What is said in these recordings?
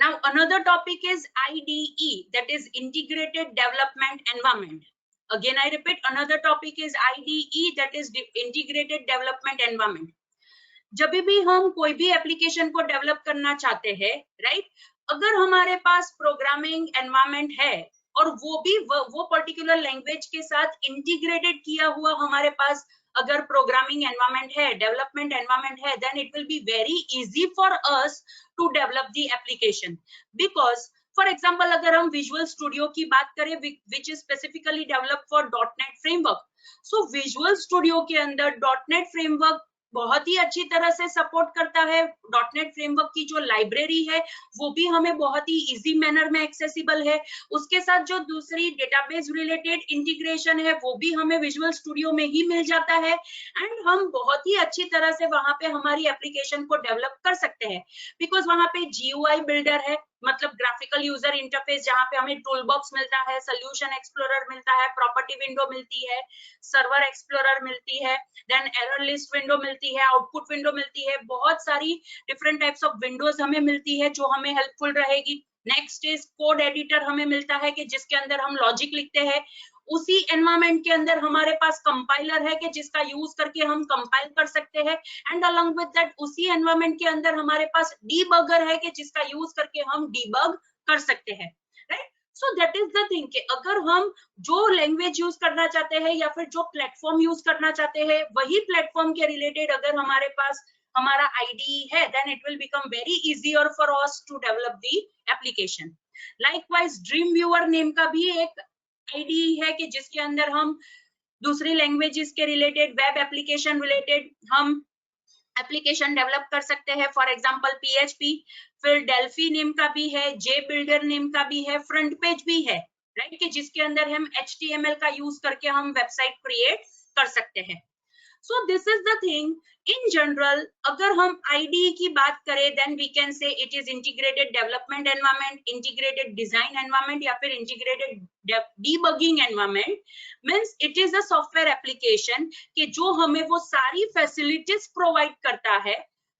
Now another topic is IDE, that is integrated development environment. Again I repeat, another topic is IDE, that is integrated development environment. जब भी हम कोई भी application को develop करना चाहते हैं, राइट, अगर हमारे पास प्रोग्रामिंग एनवायरनमेंट है और वो पर्टिकुलर लैंग्वेज के साथ इंटीग्रेटेड किया हुआ हमारे पास अगर प्रोग्रामिंग एनवायरनमेंट है, डेवलपमेंट एनवायरनमेंट है, then it will be very easy for us to develop the application. Because for example अगर हम विजुअल स्टूडियो की बात करें, which is specifically develop for .NET framework, so Visual Studio के अंदर .NET framework बहुत ही अच्छी तरह से सपोर्ट करता है. .NET फ्रेमवर्क की जो लाइब्रेरी है वो भी हमें बहुत ही इजी मैनर में एक्सेसिबल है. उसके साथ जो दूसरी डेटाबेस रिलेटेड इंटीग्रेशन है वो भी हमें विजुअल स्टूडियो में ही मिल जाता है एंड हम बहुत ही अच्छी तरह से वहां पे हमारी एप्लीकेशन को डेवलप कर सकते हैं. बिकॉज वहां पे GUI बिल्डर है, मतलब ग्राफिकल यूजर इंटरफेस, जहां पे हमें टूल बॉक्स मिलता है, सोल्यूशन एक्सप्लोरर मिलता है, प्रॉपर्टी विंडो मिलती है, सर्वर एक्सप्लोरर मिलती है, देन एरर लिस्ट विंडो मिलती है, आउटपुट विंडो मिलती है, बहुत सारी डिफरेंट टाइप्स ऑफ विंडोज हमें मिलती है जो हमें हेल्पफुल रहेगी. नेक्स्ट इज कोड एडिटर हमें मिलता है कि जिसके अंदर हम लॉजिक लिखते हैं. उसी एनवायरनमेंट के अंदर हमारे पास कंपाइलर है कि जिसका यूज करके हम कंपाइल कर सकते हैं एंड अलोंग विद दैट उसी एनवायरनमेंट के अंदर हमारे पास डीबगर है कि जिसका यूज करके हम डीबग कर सकते हैं, right. So that is the thing कि अगर हम जो लैंग्वेज यूज करना चाहते हैं या फिर जो प्लेटफॉर्म यूज करना चाहते हैं वही प्लेटफॉर्म के रिलेटेड अगर हमारे पास हमारा IDE है, then it will become very easier for us to develop the application. Likewise, Dreamweaver name का भी एक IDE है कि जिसके अंदर हम दूसरी लैंग्वेजेस के रिलेटेड, वेब एप्लीकेशन रिलेटेड हम एप्लीकेशन डेवलप कर सकते हैं. फॉर एग्जांपल PHP, फिर डेल्फी नेम का भी है, JBuilder नेम का भी है, फ्रंट पेज भी है, राइट, कि जिसके अंदर हम HTML का यूज करके हम वेबसाइट क्रिएट कर सकते हैं. So this is the thing. In general, अगर हम IDE की बात करें, then we can say it is integrated development environment, integrated design environment या फिर integrated debugging environment. Means it is a software application कि जो हमें वो सारी facilities provide करता है,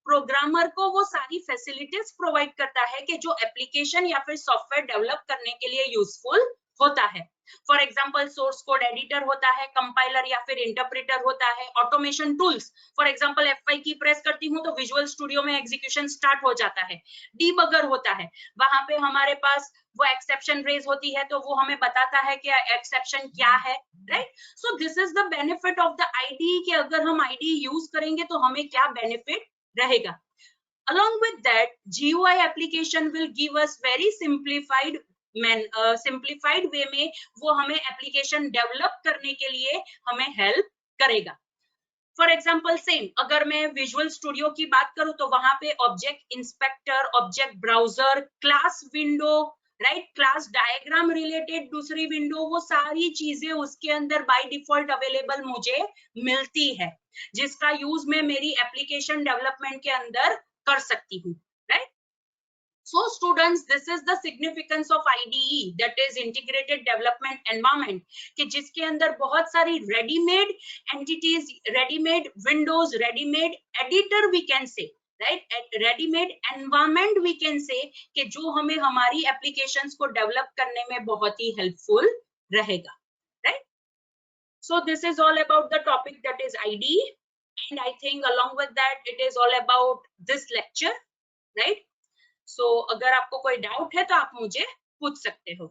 प्रोग्रामर को वो सारी फैसिलिटीज प्रोवाइड करता है कि जो एप्लीकेशन या फिर सॉफ्टवेयर डेवलप करने के लिए यूजफुल होता है. For example source code editor होता है, कंपाइलर या फिर इंटरप्रेटर होता है, automation tools, for example F5 की प्रेस करती हूँ तो विजुअल स्टूडियो में एग्जीक्यूशन स्टार्ट हो जाता है. डीबगर होता है, वहां पे हमारे पास वो एक्सेप्शन रेज होती है तो वो हमें बताता है कि एक्सेप्शन क्या है, right. So this is the benefit of the IDE कि अगर हम IDE यूज करेंगे तो हमें क्या बेनिफिट रहेगा. Along with that, GUI application will give us very simplified वे में वो हमें एप्लीकेशन डेवलप करने के लिए हमें हेल्प करेगा. फॉर एग्जाम्पल सेम अगर मैं विजुअल स्टूडियो की बात करूं तो वहां पे object inspector, object browser, class window, right, class diagram related दूसरी विंडो, वो सारी चीजें उसके अंदर बाय डिफॉल्ट अवेलेबल मुझे मिलती है जिसका यूज मैं मेरी एप्लीकेशन डेवलपमेंट के अंदर कर सकती हूँ, right. So students, this is the significance of IDE, that is integrated development environment, कि जिसके अंदर बहुत सारी readymade entities, readymade windows, readymade editor we can say, right, readymade environment we can say कि जो हमें हमारी एप्लीकेशंस को डेवलप करने में बहुत ही हेल्पफुल रहेगा, right. So this is all about the topic that is IDE, and I think along with that it is all about this lecture, right. So अगर आपको कोई डाउट है तो आप मुझे पूछ सकते हो.